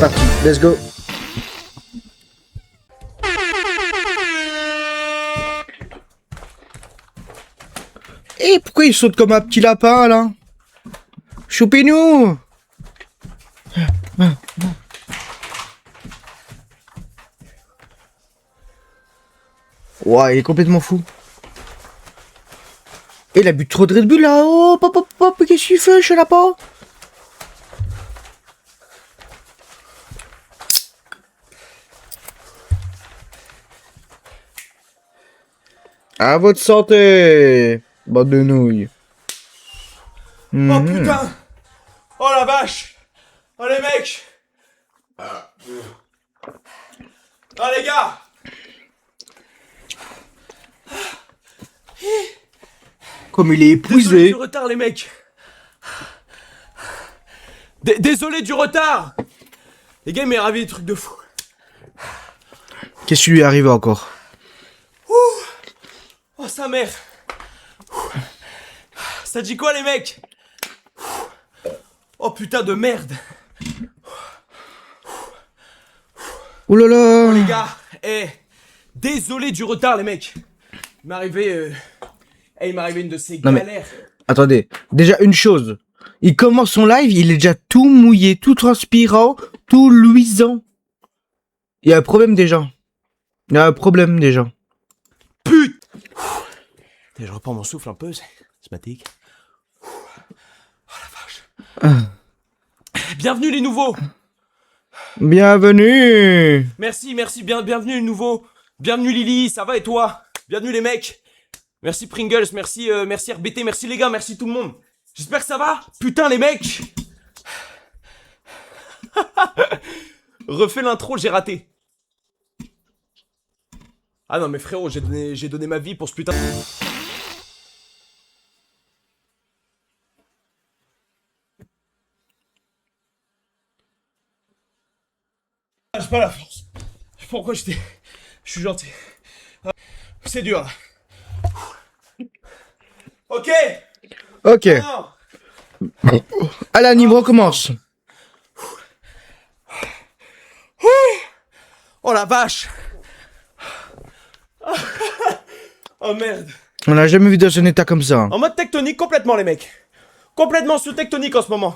parti, let's go. Et pourquoi il saute comme un petit lapin là? Choupez-nous! Ouah, il est complètement fou. Et il a bu trop de Red Bull là. Oh, pop, pop, pop, qu'est-ce qu'il fait, je sais pas. À votre santé, bande de nouilles. Oh putain! Oh la vache! Oh les mecs! Oh les gars! Comme il est Désolé épuisé. du retard les mecs! Désolé du retard! Les gars, il m'est arrivé des trucs de fou. Qu'est-ce qui lui est arrivé encore? Oh sa mère! Ça dit quoi les mecs? Oh putain de merde! Oh là là! Les gars, désolé du retard les mecs. Il m'est arrivé une de ces Non, mais- galères. Attendez, déjà une chose. Il commence son live, il est déjà tout mouillé, tout transpirant, tout luisant. Il y a un problème déjà. Il y a un problème déjà. Putain! Je reprends mon souffle un peu, c'est asthmatique. Oh la vache. Bienvenue les nouveaux! Bienvenue! Merci, bienvenue les nouveaux. Bienvenue Lily, ça va et toi? Bienvenue les mecs. Merci Pringles, merci RBT, merci les gars, merci tout le monde. J'espère que ça va. Putain les mecs. Refais l'intro, j'ai raté. Ah non mais frérot, j'ai donné ma vie pour ce putain. J'ai pas la force. Pourquoi je suis gentil. C'est dur là. Ok. Ok. Non. À l'anime, recommence. Oh la vache. Oh merde. On n'a jamais vu dans un état comme ça. En mode tectonique complètement les mecs. Complètement sous tectonique en ce moment.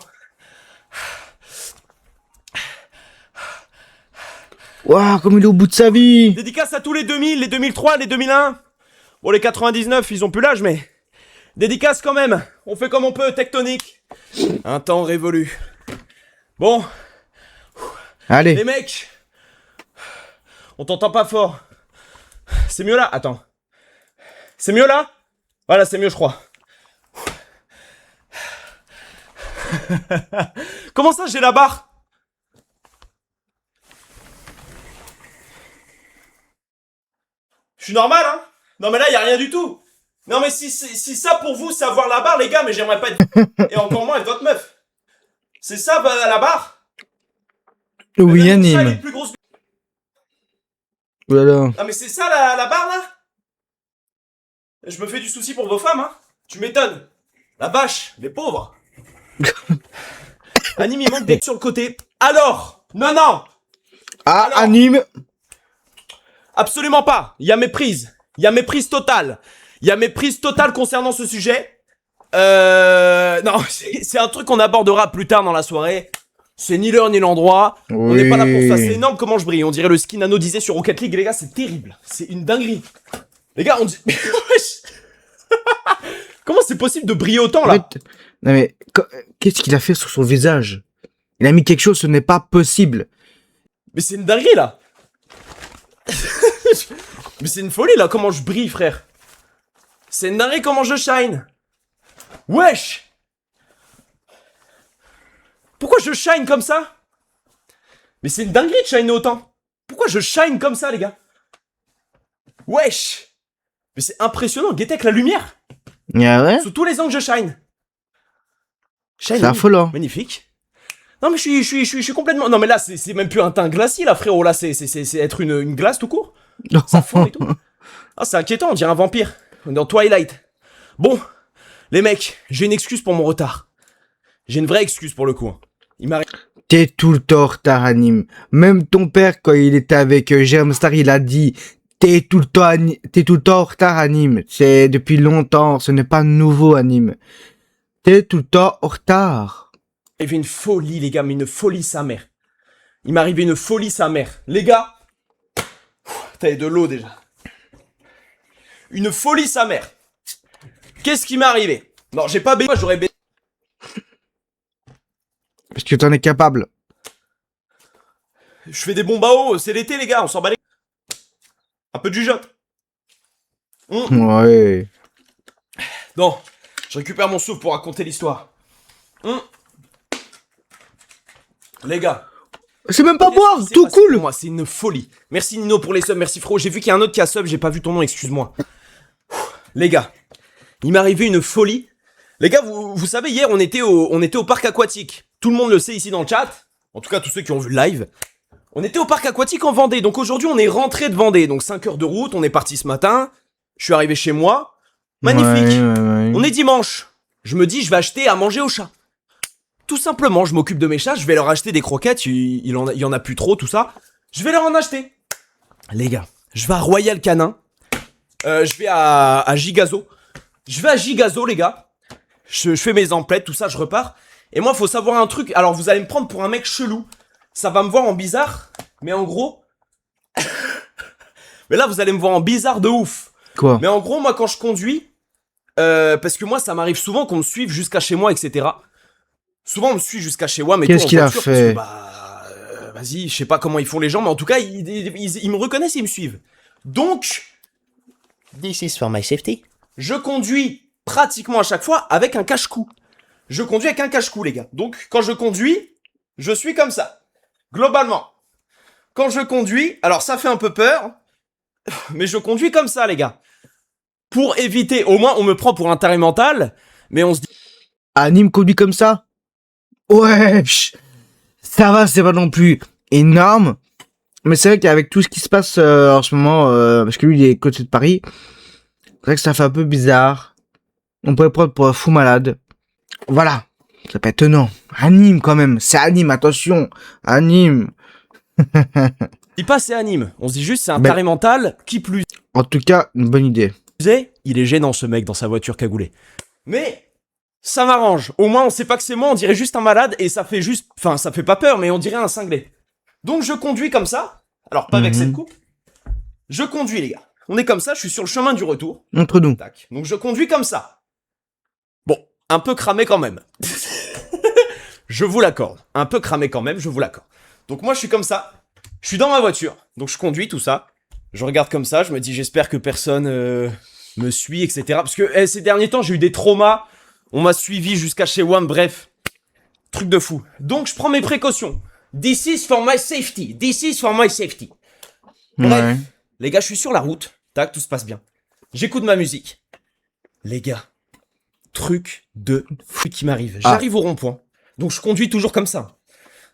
Waouh, comme il est au bout de sa vie. Dédicace à tous les 2000, les 2003, les 2001. Bon les 99 ils ont plus l'âge mais... Dédicace quand même. On fait comme on peut, tectonique. Un temps révolu. Bon, Allez. les mecs. On t'entend pas fort. C'est mieux là? Attends. C'est mieux là? Voilà, c'est mieux je crois. Comment ça j'ai la barre? Je suis normal hein? Non mais là y a rien du tout. Non mais si ça pour vous c'est avoir la barre les gars, mais j'aimerais pas être... Et encore moins être votre meuf. C'est ça la barre? Oui, Mais même ça, elle est anime. plus grosse. Oh là là. Ah mais c'est ça la barre là? Je me fais du souci pour vos femmes hein? Tu m'étonnes. La vache, les pauvres. Anime il manque des sur le côté. Alors? Non Ah, Alors. anime. Absolument pas. Il y a méprise. Il y a méprise totale. Il y a méprise totale concernant ce sujet. Non, c'est un truc qu'on abordera plus tard dans la soirée. C'est ni l'heure ni l'endroit. On n'est pas là pour ça. C'est énorme comment je brille. On dirait le skin Nano disait sur Rocket League. Les gars, c'est terrible. C'est une dinguerie. Les gars, on dit... Comment c'est possible de briller autant là? Non mais, qu'est-ce qu'il a fait sur son visage? Il a mis quelque chose, ce n'est pas possible. Mais c'est une dinguerie là. Mais c'est une folie là, comment je brille frère. C'est une dinguerie comment je shine. Wesh. Pourquoi je shine comme ça? Mais c'est une dinguerie de shiner autant. Pourquoi je shine comme ça les gars? Wesh. Mais c'est impressionnant, guettez avec la lumière. Ah ouais? Sous tous les angles je shine. Shine, C'est affolant. magnifique. Non mais je suis complètement... Non mais là c'est même plus un teint glacis là frérot, là c'est être une glace tout court. Ça fond et tout. Ah c'est inquiétant, on dirait un vampire. On est dans Twilight. Bon, les mecs, j'ai une excuse pour mon retard. J'ai une vraie excuse pour le coup. Il m'arrive... T'es tout le temps en retard, Anime. Même ton père, quand il était avec Germstar, il a dit, t'es tout le temps, t'es tout le temps en retard, Anime. C'est depuis longtemps, ce n'est pas nouveau, Anime. T'es tout le temps en retard. Il m'arrivait une folie, les gars, mais une folie sa mère. Il m'arrivait une folie sa mère. Les gars, t'avais de l'eau déjà. Une folie sa mère. Qu'est-ce qui m'est arrivé? Non, j'ai pas baisé, moi j'aurais baisé. Parce que t'en es capable. Je fais des bombes à eau, c'est l'été les gars, on s'en bat les... Un peu de jugeote. Ouais. Non, je récupère mon souffle pour raconter l'histoire. Les gars. C'est même pas boire, C'est tout cool. moi, c'est une folie. Merci Nino pour les subs, merci frérot. J'ai vu qu'il y a un autre qui a sub, j'ai pas vu ton nom, excuse-moi. Les gars, il m'est arrivé une folie. Les gars, vous savez, hier, on était au parc aquatique. Tout le monde le sait ici dans le chat. En tout cas, tous ceux qui ont vu le live. On était au parc aquatique en Vendée. Donc aujourd'hui, on est rentré de Vendée. Donc 5 heures de route, on est parti ce matin. Je suis arrivé chez moi. Magnifique. Ouais. On est dimanche. Je me dis, je vais acheter à manger aux chats. Tout simplement, je m'occupe de mes chats, je vais leur acheter des croquettes, il y en a plus trop, tout ça. Je vais leur en acheter. Les gars, je vais à Royal Canin. Je vais à Gigazo. Je vais à Gigazo, les gars. Je fais mes emplettes, tout ça, je repars. Et moi, faut savoir un truc. Alors, vous allez me prendre pour un mec chelou. Ça va me voir en bizarre. Mais en gros... mais là, vous allez me voir en bizarre de ouf. Quoi? Mais en gros, moi, quand je conduis... parce que moi, ça m'arrive souvent qu'on me suive jusqu'à chez moi, etc. Souvent, on me suit jusqu'à chez moi, mais qu'est-ce qu'il a fait? Vas-y, je sais pas comment ils font les gens, mais en tout cas, ils me reconnaissent et ils me suivent. Donc, This is for my safety. je conduis pratiquement à chaque fois avec un cache-cou. Je conduis avec un cache-cou, les gars. Donc, quand je conduis, je suis comme ça. Globalement. Quand je conduis, alors ça fait un peu peur, mais je conduis comme ça, les gars. Pour éviter, au moins, on me prend pour un taré mental, mais on se dit... Anime conduit comme ça? Ouais, ça va, c'est pas non plus énorme. Mais c'est vrai qu'avec tout ce qui se passe en ce moment, parce que lui il est côté de Paris, c'est vrai que ça fait un peu bizarre. On pourrait prendre pour un fou malade. Voilà, ça peut être étonnant. Anime quand même, c'est Anime, attention, Anime. dit pas c'est anime, on se dit juste c'est un Ben- taré mental, qui plus En tout cas, une bonne idée. est, il est gênant ce mec dans sa voiture cagoulée. Mais ça m'arrange, au moins on sait pas que c'est moi, on dirait juste un malade et ça fait juste... Enfin ça fait pas peur mais on dirait un cinglé. Donc je conduis comme ça, alors pas avec Mhm. cette coupe, je conduis les gars. On est comme ça, je suis sur le chemin du retour. Entre nous. Tac. Donc je conduis comme ça. Bon, un peu cramé quand même. Je vous l'accorde. Un peu cramé quand même, je vous l'accorde. Donc moi je suis comme ça. Je suis dans ma voiture. Donc je conduis tout ça. Je regarde comme ça, je me dis j'espère que personne me suit, etc. Parce que ces derniers temps j'ai eu des traumas. On m'a suivi jusqu'à chez WAM, bref. Truc de fou. Donc je prends mes précautions. This is for my safety. This is for my safety. Bref. Ouais. Les gars, je suis sur la route. Tac, tout se passe bien. J'écoute ma musique. Les gars, truc de fou qui m'arrive. J'arrive au rond-point. Donc je conduis toujours comme ça.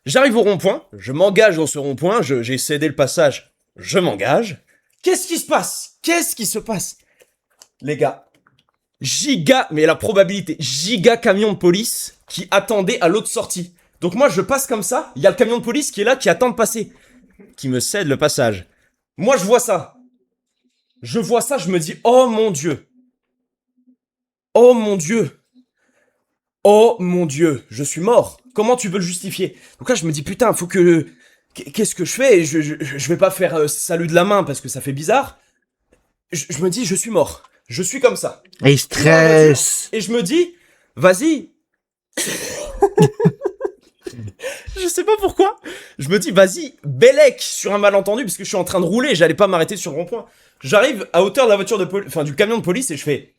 J'arrive au rond-point, je m'engage dans ce rond-point, j'ai cédé le passage, je m'engage. Qu'est-ce qui se passe? Qu'est-ce qui se passe? Les gars, mais la probabilité, giga camion de police qui attendait à l'autre sortie. Donc moi je passe comme ça, il y a le camion de police qui est là, qui attend de passer, qui me cède le passage. Moi je vois ça. Je vois ça, je me dis, oh mon Dieu. Oh mon Dieu. Oh mon Dieu, je suis mort. Comment tu veux le justifier? Donc là, je me dis, putain, faut que... Qu'est-ce que je fais? Je vais pas faire salut de la main parce que ça fait bizarre. Je me dis, je suis mort. Je suis comme ça. Et il stresse. Et je me dis, vas-y. Je sais pas pourquoi. Je me dis, vas-y, Bellec sur un malentendu parce que je suis en train de rouler. J'allais pas m'arrêter sur le rond-point. J'arrive à hauteur de la voiture de enfin du camion de police et je fais...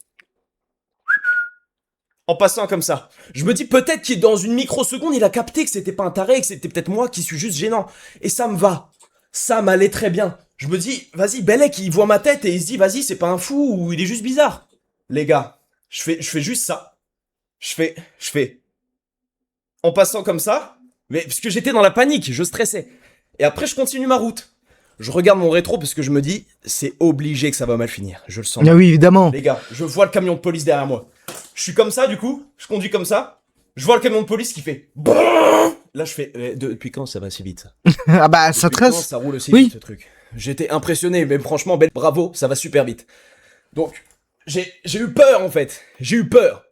En passant comme ça. Je me dis peut-être qu'il dans une microseconde, il a capté que c'était pas un taré, que c'était peut-être moi qui suis juste gênant. Et ça me va. Ça m'allait très bien. Je me dis, vas-y, Bellec, il voit ma tête et il se dit, vas-y, c'est pas un fou ou il est juste bizarre. Les gars, je fais juste ça. Je fais. En passant comme ça, mais parce que j'étais dans la panique, je stressais. Et après, je continue ma route. Je regarde mon rétro parce que je me dis, c'est obligé que ça va mal finir. Je le sens. Ah oui, évidemment. Les gars, je vois le camion de police derrière moi. Je suis comme ça, du coup, je conduis comme ça. Je vois le camion de police qui fait... Là, je fais. Depuis quand ça va si vite ça? Ah bah, ça Depuis quand trace. ça roule aussi Oui. vite ce truc? J'étais impressionné, mais franchement, bravo, ça va super vite. Donc, j'ai eu peur en fait. J'ai eu peur.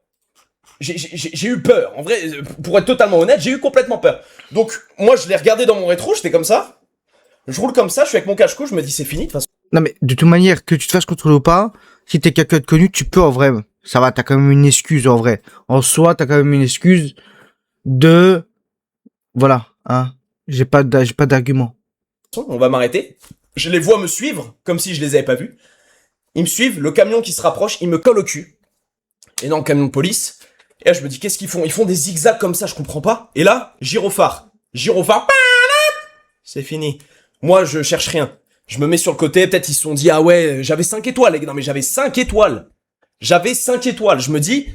J'ai eu peur. En vrai, pour être totalement honnête, j'ai eu complètement peur. Donc, moi, je l'ai regardé dans mon rétro, j'étais comme ça. Je roule comme ça, je suis avec mon cache-cou, je me dis c'est fini de toute façon. Non mais, de toute manière, que tu te fasses contrôler ou pas, si t'es quelqu'un de connu, tu peux en vrai. Ça va, t'as quand même une excuse en vrai. En soi, t'as quand même une excuse de... Voilà, hein. J'ai pas d'argument. On va m'arrêter. Je les vois me suivre, comme si je les avais pas vus. Ils me suivent, le camion qui se rapproche, il me colle au cul. Énorme camion de police. Et là, je me dis, qu'est-ce qu'ils font? Ils font des zigzags comme ça, je comprends pas. Et là, gyrophare. Gyrophare. C'est fini. Moi, je cherche rien. Je me mets sur le côté, peut-être ils se sont dit, ah ouais, j'avais 5 étoiles, les gars. Non, mais j'avais 5 étoiles. J'avais 5 étoiles. Je me dis,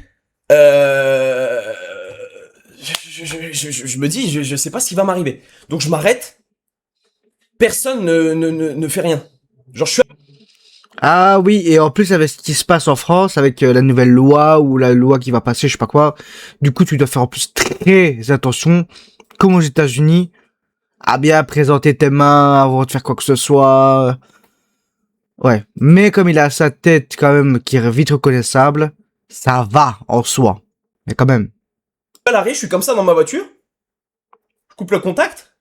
je me dis, je sais pas ce qui va m'arriver. Donc je m'arrête. Personne ne fait rien. Genre, je suis Ah oui, et en plus avec ce qui se passe en France, avec la nouvelle loi ou la loi qui va passer, je sais pas quoi, du coup tu dois faire en plus très attention, comme aux États-Unis, à bien présenter tes mains avant de faire quoi que ce soit. Ouais, mais comme il a sa tête quand même qui est vite reconnaissable, ça va en soi. Mais quand même. à l'arrêt, je suis comme ça dans ma voiture. Je coupe le contact.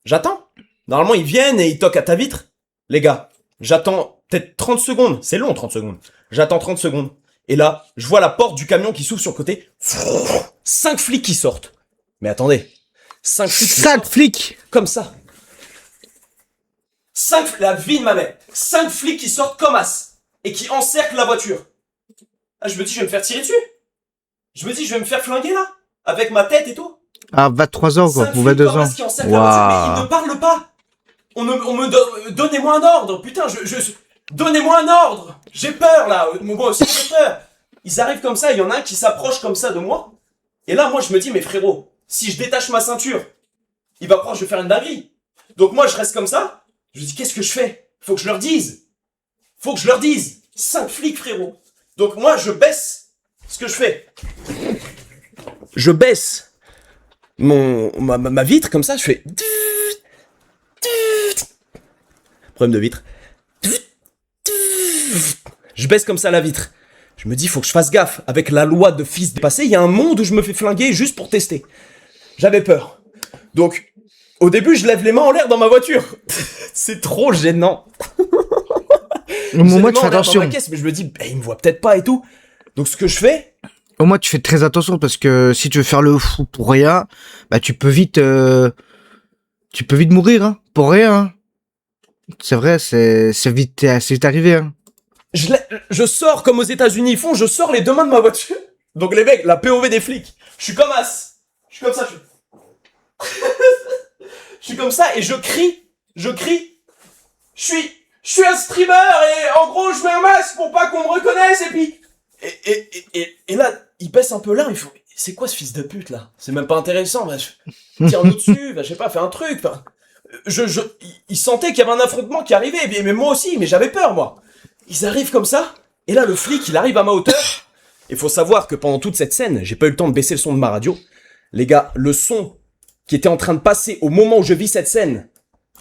J'attends. Normalement, ils viennent et ils toquent à ta vitre. Les gars, j'attends peut-être 30 secondes. C'est long, 30 secondes. J'attends 30 secondes. Et là, je vois la porte du camion qui s'ouvre sur le côté. 5 flics qui sortent. Mais attendez. 5 flics qui 5 sortent flics! comme ça. 5, la vie de ma mère. 5 flics qui sortent comme as. Et qui encerclent la voiture. Ah, je me dis, je vais me faire tirer dessus. Je me dis, je vais me faire flinguer là. Avec ma tête et tout. Ah, 23 ans quoi, 5 ou flics 22 comme ans. as qui encerclent la voiture. Mais ils Waouh. ne parlent pas. Donnez-moi un ordre. Putain, donnez-moi un ordre. J'ai peur là. Moi aussi j'ai peur. Ils arrivent comme ça, il y en a un qui s'approche comme ça de moi. Et là, moi, je me dis, mais frérot, si je détache ma ceinture, il va croire que je vais faire une dinguerie. Donc moi, je reste comme ça. Je me dis, qu'est-ce que je fais? Faut que je leur dise. 5 flics, frérot. Donc moi, je baisse ce que je fais. Je baisse ma vitre comme ça, je fais... Problème de vitre. Je baisse comme ça la vitre. Je me dis, faut que je fasse gaffe. Avec la loi de fils de passé, il y a un monde où je me fais flinguer juste pour tester. J'avais peur. Donc, au début, je lève les mains en l'air dans ma voiture. C'est trop gênant. Au moins tu J'ai les mains fais en l'air dans attention. ma caisse, mais je me dis, il me voit peut-être pas et tout. Donc, ce que je fais, Au moins tu fais très attention parce que si tu veux faire le fou pour rien, bah tu peux vite mourir hein, pour rien. Hein. C'est vrai, c'est vite arrivé hein. je sors comme aux États-Unis ils font, je sors les deux mains de ma voiture. Donc, les mecs, la POV des flics. Je suis comme as. Je suis comme ça, je suis comme ça et je crie. Je suis un streamer et en gros je mets un masque pour pas qu'on me reconnaisse et puis... Et là, il baisse un peu là, il faut... C'est quoi ce fils de pute là? C'est même pas intéressant, bah, tire-nous dessus, bah, je sais pas, fais un truc, enfin... Il sentait qu'il y avait un affrontement qui arrivait, mais moi aussi, mais j'avais peur moi. Ils arrivent comme ça, et là le flic il arrive à ma hauteur. Il faut savoir que pendant toute cette scène, j'ai pas eu le temps de baisser le son de ma radio. Les gars, le son qui était en train de passer au moment où je vis cette scène,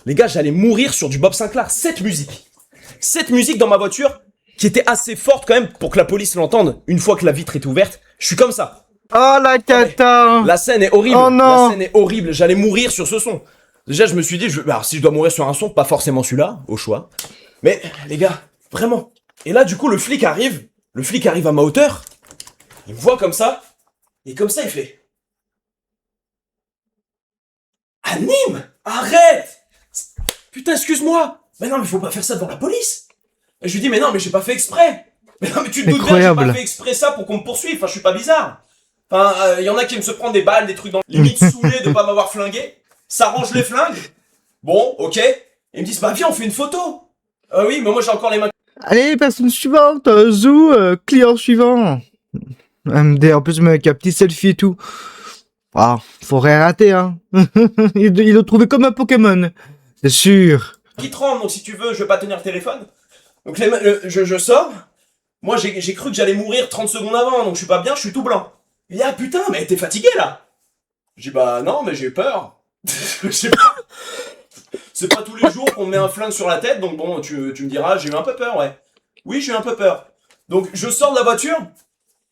les gars, j'allais mourir sur du Bob Sinclair. Cette musique dans ma voiture, qui était assez forte quand même pour que la police l'entende, une fois que la vitre est ouverte, je suis comme ça. Oh la cata. La scène est horrible. Oh non. La scène est horrible, j'allais mourir sur ce son. Déjà, je me suis dit, alors, si je dois mourir sur un son, pas forcément celui-là, au choix. Mais, les gars, vraiment. Et là, du coup, le flic arrive à ma hauteur, il me voit comme ça, et comme ça, il fait... Anime! Arrête! Putain, excuse-moi! Mais non, mais faut pas faire ça devant la police! Et je lui dis, mais non, mais j'ai pas fait exprès! Mais non, mais tu te doutes bien que j'ai pas fait exprès ça pour qu'on me poursuive, enfin, je suis pas bizarre! Enfin, y en a qui aiment se prendre des balles, des trucs dans... Limite saoulés de pas m'avoir flingué. Ça range les flingues. Bon, ok. Et ils me disent, bah viens, on fait une photo! Oui, mais moi j'ai encore les mains... Allez, personne suivante, Zou, client suivant. MD, en plus, avec un petit selfie et tout. Ah, faut rien rater, hein. Il l'a trouvé comme un Pokémon. C'est sûr. Qui tremble, donc si tu veux, je vais pas tenir le téléphone. Donc je sors. Moi, j'ai cru que j'allais mourir 30 secondes avant, donc je suis pas bien, je suis tout blanc. Et ah putain, mais t'es fatigué là. Je dis bah non, mais j'ai peur. Je sais pas. C'est pas tous les jours qu'on me met un flingue sur la tête, donc bon, tu me diras, j'ai eu un peu peur, ouais. Oui, j'ai eu un peu peur. Donc je sors de la voiture,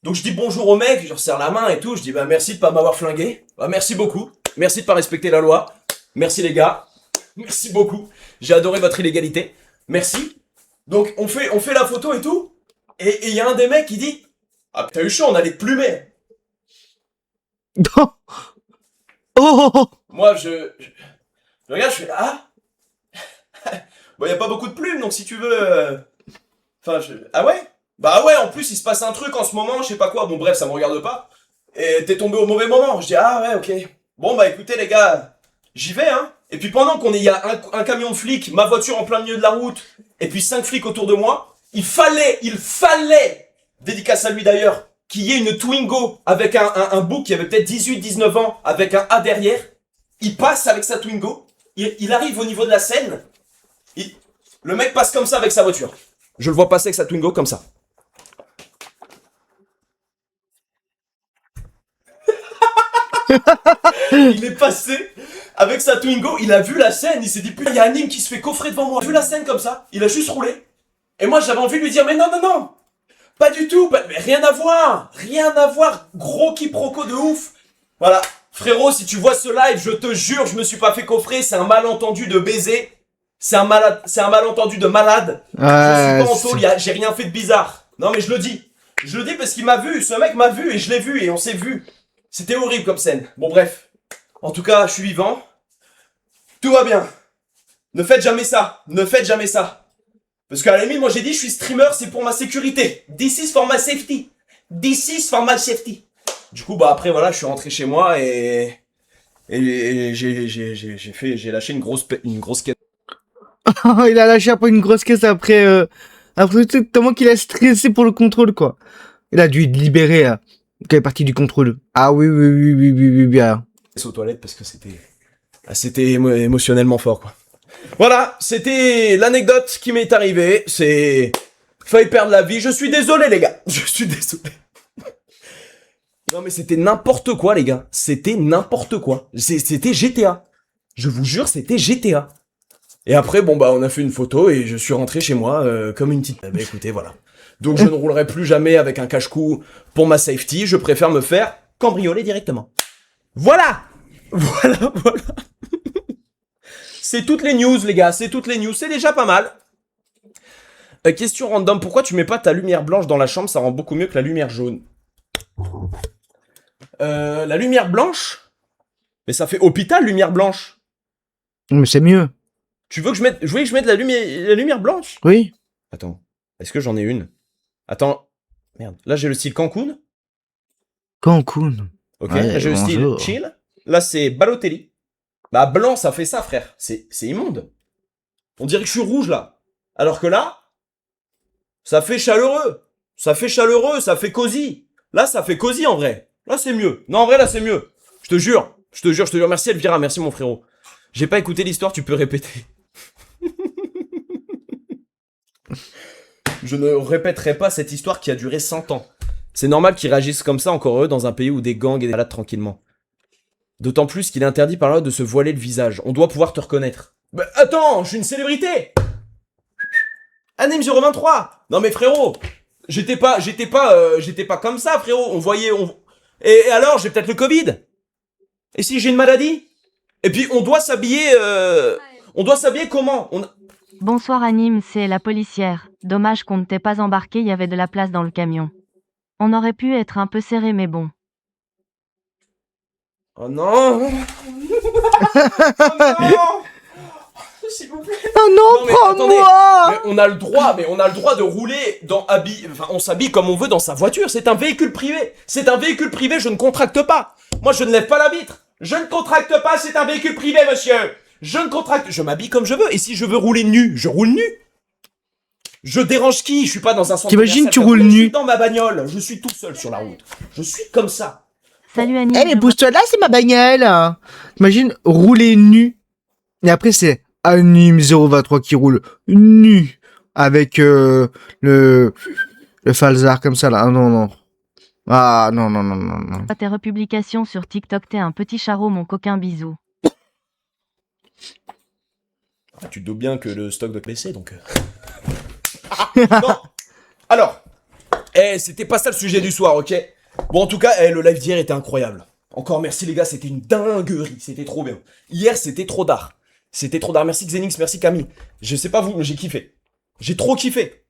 donc je dis bonjour au mec, je lui resserre la main et tout, je dis bah merci de pas m'avoir flingué, bah merci beaucoup, merci de pas respecter la loi, merci les gars, merci beaucoup, j'ai adoré votre illégalité, merci. Donc on fait la photo et tout, et il y a un des mecs qui dit, ah t'as eu chaud, on allait te plumer. Oh. Moi je regarde, je fais ah, bon y a pas beaucoup de plumes, donc si tu veux, enfin ah ouais. Bah ouais, en plus il se passe un truc en ce moment, je sais pas quoi, bon bref, ça me regarde pas. Et t'es tombé au mauvais moment. Je dis ah ouais, ok. Bon bah écoutez les gars, j'y vais hein. Et puis pendant il y a un camion de flics, ma voiture en plein milieu de la route, et puis 5 flics autour de moi, il fallait, dédicace à lui d'ailleurs, qu'il y ait une Twingo avec un bouc qui avait peut-être 18-19 ans, avec un A derrière. Il passe avec sa Twingo, il arrive au niveau de la Seine, le mec passe comme ça avec sa voiture. Je le vois passer avec sa Twingo comme ça. Il est passé avec sa Twingo, il a vu la scène, il s'est dit putain, il y a Nîmes qui se fait coffrer devant moi. Il a vu la scène comme ça, il a juste roulé. Et moi j'avais envie de lui dire mais non, pas du tout, mais rien à voir, gros quiproquo de ouf. Voilà, frérot, si tu vois ce live, je te jure, je me suis pas fait coffrer, c'est un malentendu de baiser, c'est un malentendu de malade. Je suis pas en tôle, j'ai rien fait de bizarre. Non mais je le dis parce qu'il m'a vu, ce mec m'a vu et je l'ai vu et on s'est vu. C'était horrible comme scène. Bon bref. En tout cas, je suis vivant. Tout va bien. Ne faites jamais ça. Parce qu'à la limite, moi j'ai dit je suis streamer, c'est pour ma sécurité. This is for my safety. Du coup, bah après voilà, je suis rentré chez moi et j'ai lâché une grosse caisse. Il a lâché après une grosse caisse après tout, tellement qu'il a stressé pour le contrôle, quoi. Il a dû libérer, quand il est parti du contrôle. Ah oui. Ah. Aux toilettes parce que c'était émotionnellement fort, quoi. Voilà, c'était l'anecdote qui m'est arrivée. C'est failli perdre la vie. Je suis désolé, les gars. Je suis désolé. Non, mais c'était n'importe quoi, les gars. C'était n'importe quoi. C'était GTA. Je vous jure, c'était GTA. Et après, bon, bah, on a fait une photo et je suis rentré chez moi comme une petite... Bah, écoutez, voilà. Donc, je ne roulerai plus jamais avec un cache-cou pour ma safety. Je préfère me faire cambrioler directement. Voilà. C'est toutes les news, les gars. C'est toutes les news. C'est déjà pas mal. Question random. Pourquoi tu mets pas ta lumière blanche dans la chambre? Ça rend beaucoup mieux que la lumière jaune. La lumière blanche? Mais ça fait hôpital, lumière blanche. Mais c'est mieux. Tu veux que je mette la lumière blanche? Oui. Attends. Est-ce que j'en ai une? Attends. Merde. Là, j'ai le style Cancun. Cancun. Ok. Ouais, Là, j'ai le style bonjour. chill. Là, c'est Balotelli. Bah, blanc, ça fait ça, frère. C'est immonde. On dirait que je suis rouge, là. Alors que là, ça fait chaleureux. Ça fait cosy. Là, ça fait cosy, en vrai. Là, c'est mieux. Non, en vrai, là, c'est mieux. Je te jure. Merci, Elvira. Merci, mon frérot. J'ai pas écouté l'histoire, tu peux répéter. Je ne répéterai pas cette histoire qui a duré 100 ans. C'est normal qu'ils réagissent comme ça, encore eux, dans un pays où des gangs et des malades tranquillement. D'autant plus qu'il est interdit par la loi de se voiler le visage. On doit pouvoir te reconnaître. Bah, attends, je suis une célébrité. Anim023. Non mais frérot, j'étais pas comme ça, frérot. Et alors, j'ai peut-être le Covid. Et si j'ai une maladie? Et puis on doit s'habiller comment? Bonsoir Anime, c'est la policière. Dommage qu'on ne t'ait pas embarqué, il y avait de la place dans le camion. On aurait pu être un peu serré, mais bon. Oh non. Oh non. S'il vous plaît. Oh non, mais prends-moi. Mais on a le droit de rouler on s'habille comme on veut dans sa voiture. C'est un véhicule privé. Je ne contracte pas. Moi, je ne lève pas la vitre. Je ne contracte pas, c'est un véhicule privé, monsieur. Je m'habille comme je veux. Et si je veux rouler nu, je roule nu. Je dérange qui? Je suis pas dans un centre T'imagines, tu commercial. roules Je nu. suis dans ma bagnole. Je suis tout seul sur la route. Je suis comme ça. Salut Anime. Eh mais pousse-toi là, c'est ma bagnole. T'imagines rouler nu. Et après c'est Anime023 qui roule nu avec le falzar comme ça là. Ah, non. Ah, non, non, non, non, non. Tes republications sur TikTok, t'es un petit charreau, mon coquin, bisous. Ah, tu te doutes bien que le stock de PC, donc... Non. Alors, c'était pas ça le sujet du soir, ok? Bon, en tout cas, le live d'hier était incroyable. Encore merci les gars, c'était une dinguerie, c'était trop bien. Hier, c'était trop d'art. C'était trop d'art. Merci Xenix, merci Camille. Je sais pas vous, mais j'ai kiffé. J'ai trop kiffé.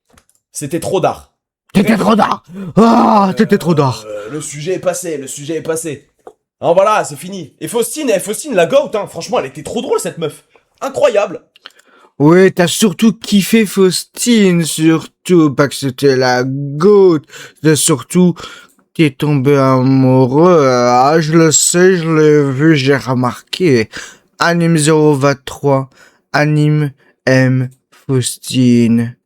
C'était trop d'art. T'étais trop d'art. Ah, t'étais trop d'art. Le sujet est passé, le sujet est passé. Alors voilà, c'est fini. Et Faustine, la goat, hein. Franchement, elle était trop drôle cette meuf. Incroyable. Ouais, t'as surtout kiffé Faustine, surtout, pas que c'était la goutte. T'as surtout, t'es tombé amoureux. Ah, je le sais, je l'ai vu, j'ai remarqué. Anime 023, anime M Faustine.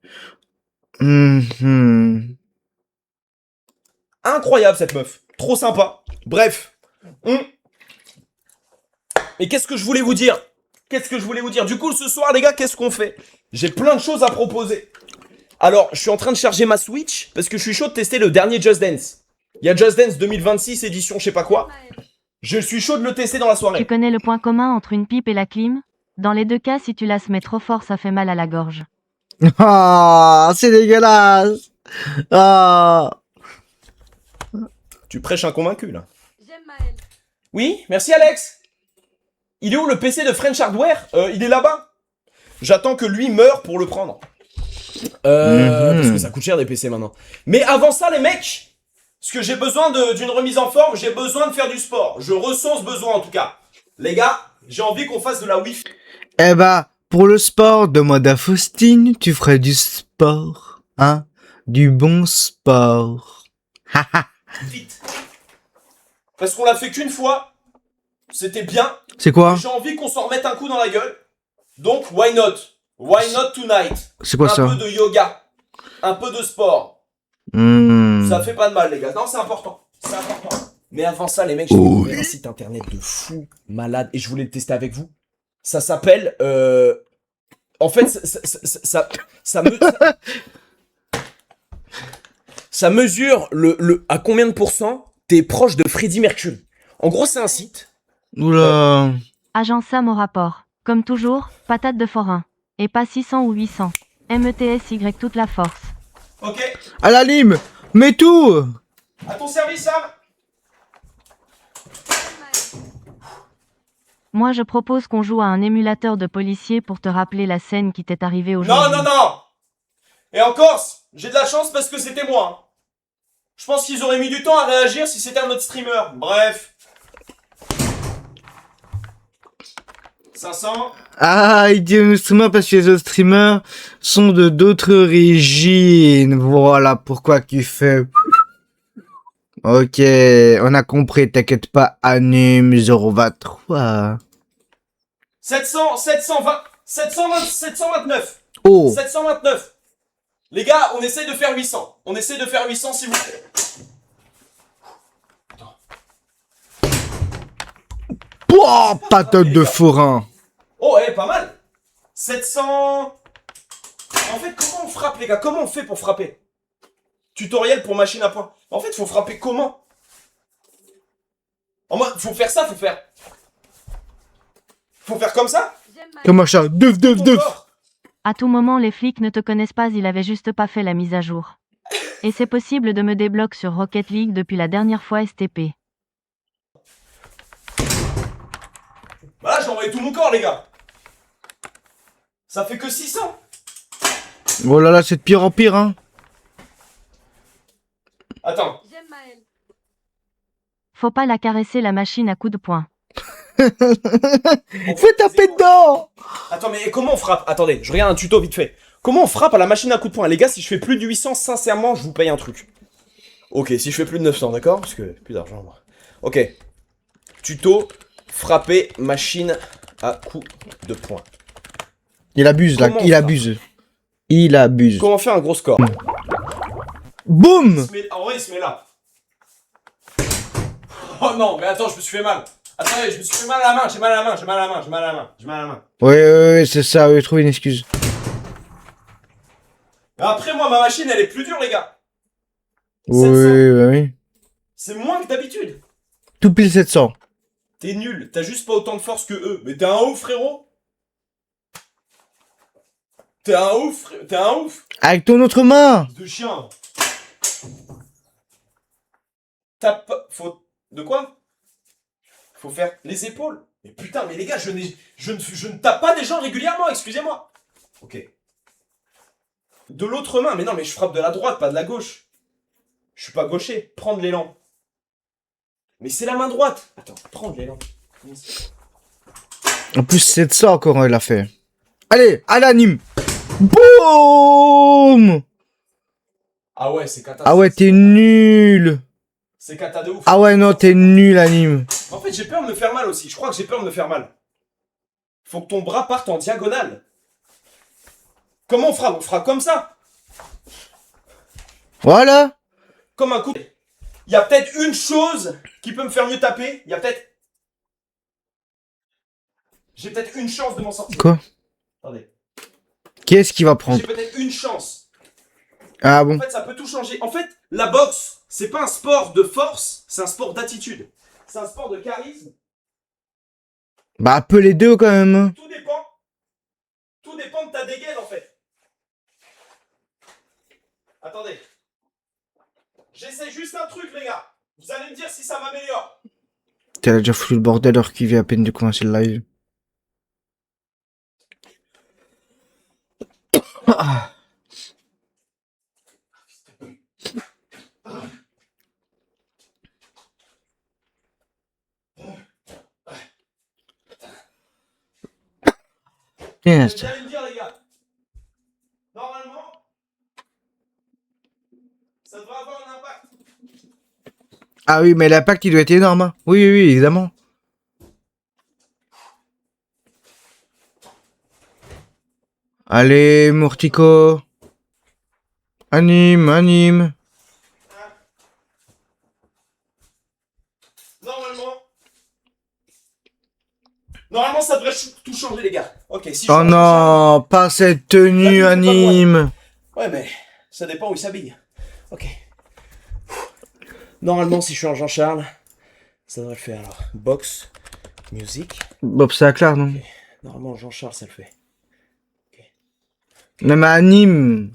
Incroyable cette meuf. Trop sympa. Bref. Et qu'est-ce que je voulais vous dire? Du coup, ce soir, les gars, qu'est-ce qu'on fait? J'ai plein de choses à proposer. Alors, je suis en train de charger ma Switch parce que je suis chaud de tester le dernier Just Dance. Il y a Just Dance 2026 édition je sais pas quoi. Je suis chaud de le tester dans la soirée. Tu connais le point commun entre une pipe et la clim? Dans les deux cas, si tu la mets trop fort, ça fait mal à la gorge. Ah, c'est dégueulasse. Ah. Tu prêches un convaincu, là. Oui, merci Alex. Il est où le PC de French Hardware? Il est là-bas. J'attends que lui meure pour le prendre. Parce que ça coûte cher des PC maintenant. Mais avant ça, les mecs, parce que j'ai besoin d'une remise en forme, j'ai besoin de faire du sport. Je ressens ce besoin en tout cas. Les gars, j'ai envie qu'on fasse de la Wi-Fi. Eh bah, pour le sport, demande à Faustine, tu ferais du sport, hein? Du bon sport. Haha. Vite. Parce qu'on l'a fait qu'une fois. C'était bien. C'est quoi? J'ai envie qu'on s'en remette un coup dans la gueule. Donc, why not? Why not tonight? C'est quoi ça? Un peu de yoga. Un peu de sport. Mmh. Ça fait pas de mal, les gars. Non, c'est important. C'est important. Mais avant ça, les mecs, j'ai découvert un site internet de fou, malade, et je voulais le tester avec vous. Ça s'appelle... En fait, ça mesure à combien de pourcents t'es proche de Freddie Mercury. En gros, c'est un site. Oula. Agent Sam au rapport. Comme toujours, patate de forain. Et pas 600 ou 800. METSY toute la force. Ok. À la lime, mets tout. À ton service, Sam. Moi je propose qu'on joue à un émulateur de policier pour te rappeler la scène qui t'est arrivée aujourd'hui. Non, non, non. Et encore, j'ai de la chance parce que c'était moi. Hein. Je pense qu'ils auraient mis du temps à réagir si c'était un autre streamer. Bref. 500. Ah, il dit un streamer parce que les autres streamers sont de d'autres origines. Voilà pourquoi tu fais. Ok, on a compris, t'inquiète pas, anime 023. 729. Oh. 729. Les gars, on essaie de faire 800. On essaie de faire 800 s'il vous plaît. Pouah, patate de forain. Oh, pas mal. 700... En fait, comment on frappe, les gars? Comment on fait pour frapper? Tutoriel pour machine à point. En fait, faut frapper comment? En mode, faut faire ça, faut faire comme ça? Comme un chat, deuf, deuf, deuf. À tout moment les flics ne te connaissent pas, il avait juste pas fait la mise à jour. Et c'est possible de me débloquer sur Rocket League depuis la dernière fois STP. Bah là, j'ai envoyé tout mon corps, les gars. Ça fait que 600. Oh là là, c'est de pire en pire, hein. Attends. Faut pas la caresser la machine à coups de poing. Fais taper dedans. Attends, mais comment on frappe? Attendez, je regarde un tuto vite fait. Comment on frappe à la machine à coups de poing? Les gars, si je fais plus de 800, sincèrement, je vous paye un truc. Ok, si je fais plus de 900, d'accord? Parce que plus d'argent, moi. Ok. Tuto, frapper machine à coups de poing. Il abuse, là, Comment il on abuse. Il abuse. Comment faire un gros score? Boum. En vrai, il se met là. Oh non, mais attends, je me suis fait mal. Attendez, je me suis fait mal à la main, j'ai mal à la main, j'ai mal à la main, j'ai mal à la main, j'ai mal à la main. Ouais, c'est ça, oui, trouve une excuse. Mais après, moi, ma machine, elle est plus dure, les gars. Oui, 700. oui, oui. C'est moins que d'habitude. Tout pile 700. T'es nul, t'as juste pas autant de force que eux. Mais t'es un ouf, frérot. T'es un ouf, t'es un ouf. Avec ton autre main. De chien. T'as pas... Faut... De quoi? Faut faire les épaules. Mais putain, mais les gars, je ne tape pas des gens régulièrement, excusez-moi. Ok. De l'autre main, mais non, mais je frappe de la droite, pas de la gauche. Je suis pas gaucher, prendre l'élan. Mais c'est la main droite. Attends, prendre l'élan. En plus, 700 encore, il a fait. Allez, à l'anime. Boum. Ah ouais, c'est cata. Ah ouais, t'es nul. C'est cata de ouf. Ah ouais, non, t'es nul, anime. En fait, j'ai peur de me faire mal aussi. Je crois que j'ai peur de me faire mal. Faut que ton bras parte en diagonale. Comment on fera? On fera comme ça. Voilà. Comme un coup. Il y a peut-être une chose qui peut me faire mieux taper. Il y a peut-être... J'ai peut-être une chance de m'en sortir. Quoi? Attendez. Qui est-ce qui va prendre? J'ai peut-être une chance. Ah bon? En fait, ça peut tout changer. En fait, la boxe, c'est pas un sport de force, c'est un sport d'attitude. C'est un sport de charisme. Bah, un peu les deux quand même. Tout dépend. Tout dépend de ta dégaine, en fait. Attendez. J'essaie juste un truc, les gars. Vous allez me dire si ça m'améliore. T'as déjà foutu le bordel alors qu'il vient à peine de commencer le live. Ah. Tiens, Vous allez me dire, les gars. Normalement, ça devrait avoir un impact. ah oui, mais l'impact il doit être énorme. Hein. Oui, oui, oui, évidemment. Allez, Mortico. Anime, anime. Normalement, ça devrait tout changer, les gars. Ok, si je Oh change, non, pas cette tenue, La nuit, c'est pas anime. Ouais, mais ça dépend où il s'habille. Ok. Normalement, si je suis en Jean-Charles, ça devrait le faire. Alors, box, musique. Bob, c'est clair, non? Normalement, Jean-Charles, ça le fait. Non, mais anime.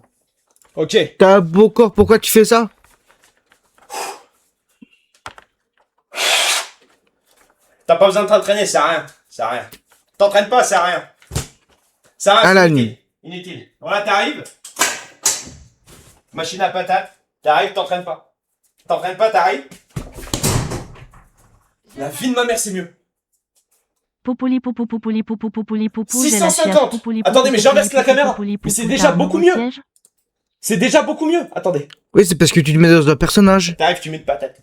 Ok. T'as un beau corps, pourquoi tu fais ça? T'as pas besoin de t'entraîner, c'est rien. C'est rien. T'entraînes pas, c'est rien. C'est rien. À la c'est nuit. inutile. Inutile. Voilà, t'arrives. Machine à patate. T'arrives, t'entraînes pas. T'entraînes pas, t'arrives. La vie de ma mère, c'est mieux. Poupouli poupou poupouli poupou poupouli poupou, j'ai la 650. chiasse, poupouli Attendez, mais poupou j'inverse la poupouli caméra. poupouli Mais poupou, c'est t'as déjà un beaucoup nouveau mieux. siège C'est déjà beaucoup mieux. Attendez. Oui, c'est parce que tu te mets dans un personnage. T'arrives, tu mets une patate.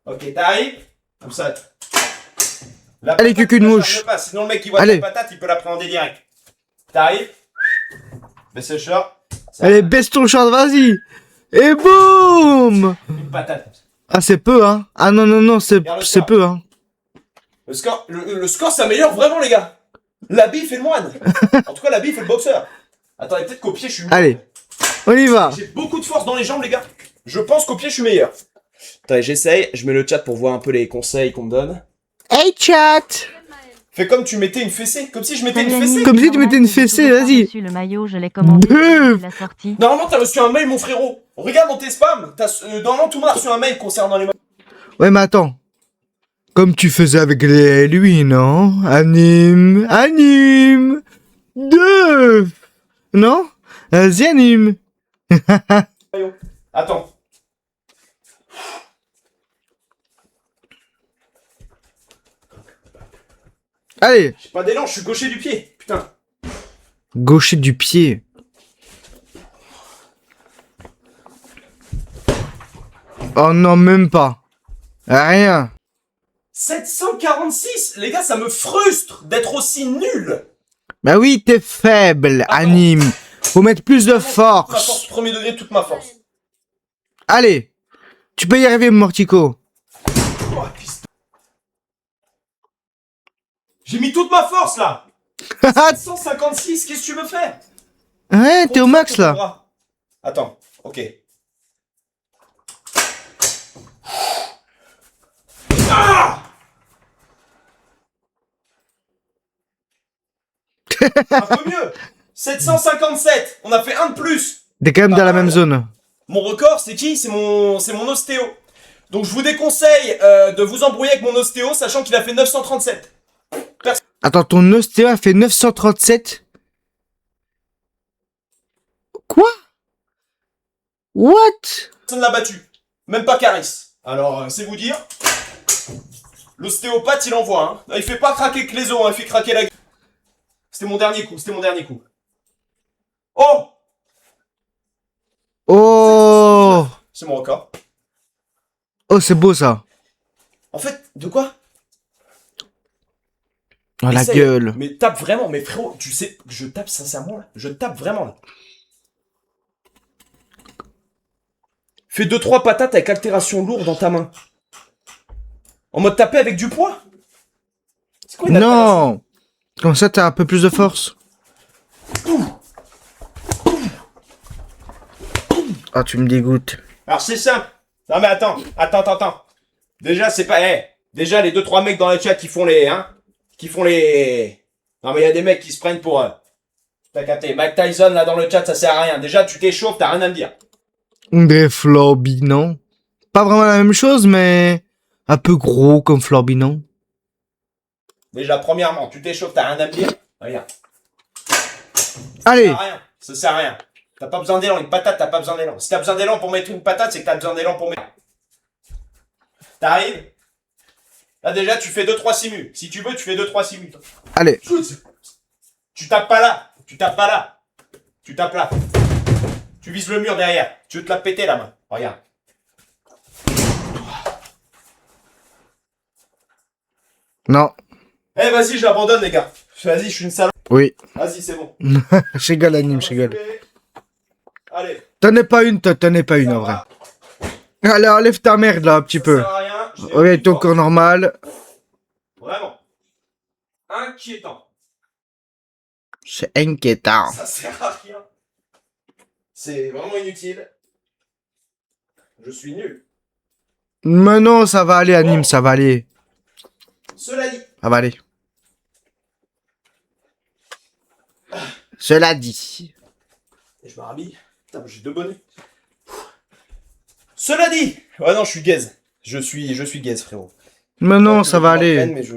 Ok, t'arrives. Comme ça. La Allez, patate, cucul de tu la mouche. charges pas, sinon le mec qui voit Allez. ta patate, il peut l'appréhender direct. T'arrives. Baisse le short. Ça Allez, baisse ton short, vas-y. Et boum. Une patate comme ça. Ah, c'est peu, hein. Ah non, non, non, c'est Regarde le c'est score. peu, hein. Le score s'améliore vraiment, les gars. L'habit fait le moine. En tout cas, l'habit fait le boxeur. Attendez, peut-être qu'au pied, je suis meilleur. Allez, on y va. J'ai beaucoup de force dans les jambes, les gars. Je pense qu'au pied, je suis meilleur. Attendez, j'essaye. Je mets le chat pour voir un peu les conseils qu'on me donne. Hey, chat. Fais comme tu mettais une fessée. Comme si je mettais une Salut, fessée. Annie, Comme si tu normal, mettais une j'ai fessée, toujours pas vas-y. reçu le maillot, je l'ai commandé, Beuh. il a sorti. Normalement, t'as reçu un mail, mon frérot. Regarde dans tes spams. Normalement, tout le monde a reçu un mail concernant les... Ouais, mais attends. Comme tu faisais avec lui, non? Anime, anime. Deux. Non? Vas-y, anime. Attends. Allez. J'ai pas d'élan, je suis gaucher du pied. Putain. Gaucher du pied. Oh non, même pas. Rien. 746. Les gars, ça me frustre d'être aussi nul. Bah oui, t'es faible, anime. Faut mettre plus de Ma force, force. premier degré, toute ma force. Allez. Tu peux y arriver, Mortico. Oh, putain. J'ai mis toute ma force, là. 156, qu'est-ce que tu veux faire? Ouais, t'es au max, Contracte ton là. bras. Attends. Ok. Ah! Un peu mieux. 757. On a fait un de plus. T'es quand même Pas dans la mal. même zone. Mon record, c'est qui? C'est mon ostéo. Donc je vous déconseille de vous embrouiller avec mon ostéo, sachant qu'il a fait 937. Attends, ton ostéo a fait 937? Quoi? What? Personne l'a battu. Même pas Caris. Alors, c'est vous dire. L'ostéopathe, il envoie. Hein. Il fait pas craquer que les os, hein, il fait craquer la gueule. C'était mon dernier coup. Oh! Oh! C'est mon record. Oh, c'est beau ça. En fait, de quoi? Oh, la Essaye. gueule. Mais tape vraiment, mais frérot, tu sais, je tape sincèrement là. Je tape vraiment là. Fais 2-3 patates avec altération lourde dans ta main. En mode taper avec du poids. C'est quoi une altération? Non! Comme ça, t'as un peu plus de force. Ah, tu me dégoûtes. Alors c'est simple. Non mais attends. Déjà c'est pas... déjà les 2-3 mecs dans le chat qui font les... Non mais il y a des mecs qui se prennent pour... T'as capté. Mike Tyson là dans le chat ça sert à rien. Déjà tu t'échauffes, t'as rien à me dire. Des Florby, non? Pas vraiment la même chose, mais un peu gros comme Florby, non? Déjà premièrement, tu t'échauffes, t'as rien à me dire. Regarde. Allez! Ça sert à rien. Ça sert à rien. T'as pas besoin d'élan. Une patate, t'as pas besoin d'élan. Si t'as besoin d'élan pour mettre une patate, c'est que t'as besoin d'élan pour mettre... T'arrives. Là déjà tu fais 2-3 simus. Si tu veux, tu fais 2-3 simus. Allez! Tu tapes pas là. Tu tapes là. Tu vises le mur derrière. Tu veux te la péter la main. Regarde. Non. Eh vas-y, je l'abandonne les gars. Vas-y, je suis une salope. Oui. Vas-y, c'est bon. Je rigole, Anime, je rigole. Allez. T'en es pas une, en vrai. Allez, enlève ta merde là, un petit peu. Ça sert à rien. je n'ai Reviens aucune ton force. corps normal. Vraiment. Inquiétant. C'est inquiétant. Ça sert à rien. C'est vraiment inutile. Je suis nul. Mais non, ça va aller, Anime, ça va aller. Cela dit. Ça va aller. Cela dit. Et je me rhabille. Putain, j'ai 2 bonnets. Cela dit. Ouais, non, je suis gaze. Je suis gaze, frérot. Mais non, ça va Je m'entraîne, aller. Mais je...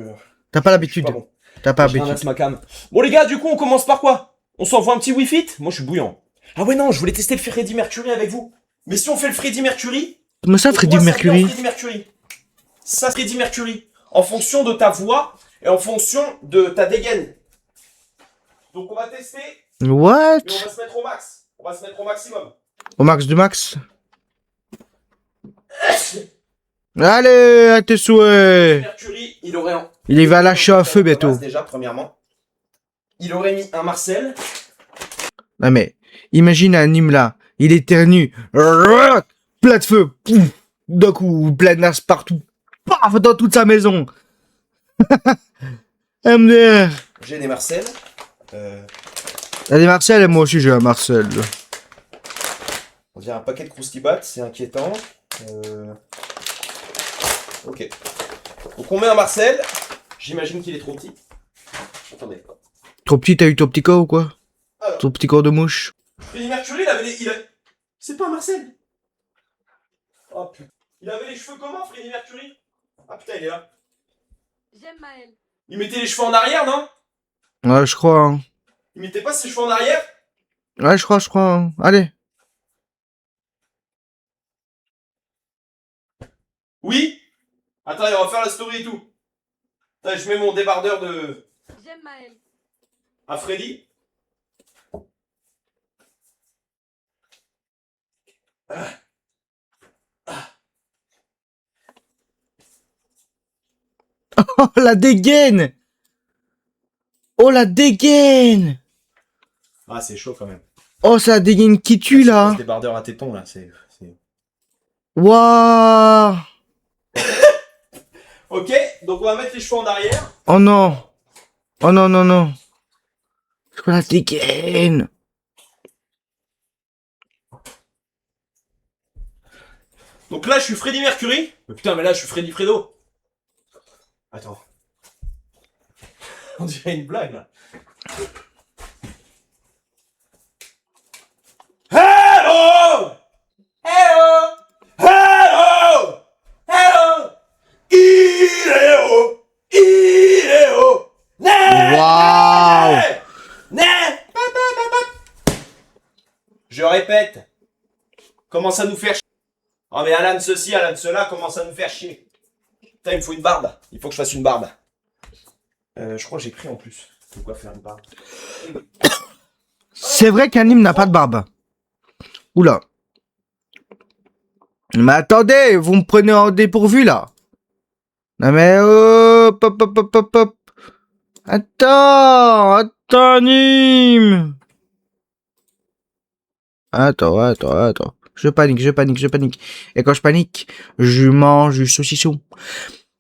T'as pas je suis l'habitude. pas bon. T'as pas Je l'habitude. ramasse ma cam. Bon, les gars, du coup, on commence par quoi? On s'envoie un petit Wi-Fi? Moi, je suis bouillant. Ah ouais, non, je voulais tester le Freddie Mercury avec vous. Mais si on fait le Freddie Mercury... Comment ça, Freddie Moi, ça vient en Mercury? Freddie Mercury. Ça, Freddie Mercury. En fonction de ta voix et en fonction de ta dégaine. Donc, on va tester et What? on va se mettre au max. On va se mettre au maximum. Au max du max? Allez, à tes souhaits. Mercury, il aurait... Il va lâcher un feu bientôt. Déjà, premièrement. Il aurait mis un Marcel. Non mais, imagine Anime là. Il éternue. Plat de feu. Pouf. D'un coup, plein d'as partout. Paf, dans toute sa maison. MDR. J'ai des Marcel. Il y a des Marcel et moi aussi j'ai un Marcel. On dirait un paquet de croustibat, c'est inquiétant. Ok. Donc on met un Marcel. J'imagine qu'il est trop petit. Attendez. Trop petit, t'as eu ton petit corps ou quoi? Alors. Ton petit corps de mouche. Freddie Mercury, il avait les... C'est pas un Marcel. Oh putain. Il avait les cheveux comment, Freddie Mercury? Ah putain, il est là. J'aime Maël. Il mettait les cheveux en arrière, non? Ouais, je crois. Hein. Il mettait pas ses cheveux en arrière? Ouais, je crois. Hein. Allez. Oui? Attends, on va faire la story et tout. Attends, je mets mon débardeur de... J'aime Maël. à Freddy. Oh, la dégaine! Oh, la dégaine! Ah, c'est chaud quand même. Oh, c'est la dégaine qui tue, là! Ce débardeur à téton, là, c'est... Waouh! Ok, donc on va mettre les cheveux en arrière. Oh non! Oh non, non, non! C'est quoi la dégaine? Donc là, je suis Freddy Mercury. Mais putain, mais là, je suis Freddy Fredo. Attends. On dirait une blague, là. Hello! Hello! Hello! Hello! Il est haut! Il est haut! Waouh! Je répète. Commence à nous faire chier. Oh mais Alan ceci, Alan cela, commence à nous faire chier. Putain, il me faut une barbe. Il faut que je fasse une barbe. Je crois que j'ai pris en plus. Pourquoi faire une barbe? C'est vrai qu'Anime n'a pas de barbe. Oula. Mais attendez, vous me prenez en dépourvu là. Non mais hop, hop, hop, hop, hop, hop. Attends, Anime. Attends. Je panique. Et quand je panique, je mange du saucisson.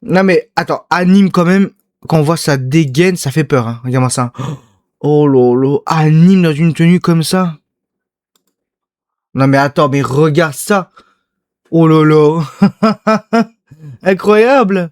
Non mais, attends, Anime quand même, quand on voit sa dégaine, ça fait peur, hein. Regarde-moi ça. Oh lolo, Anime dans une tenue comme ça. Non mais attends, mais regarde ça. Oh lolo. Incroyable.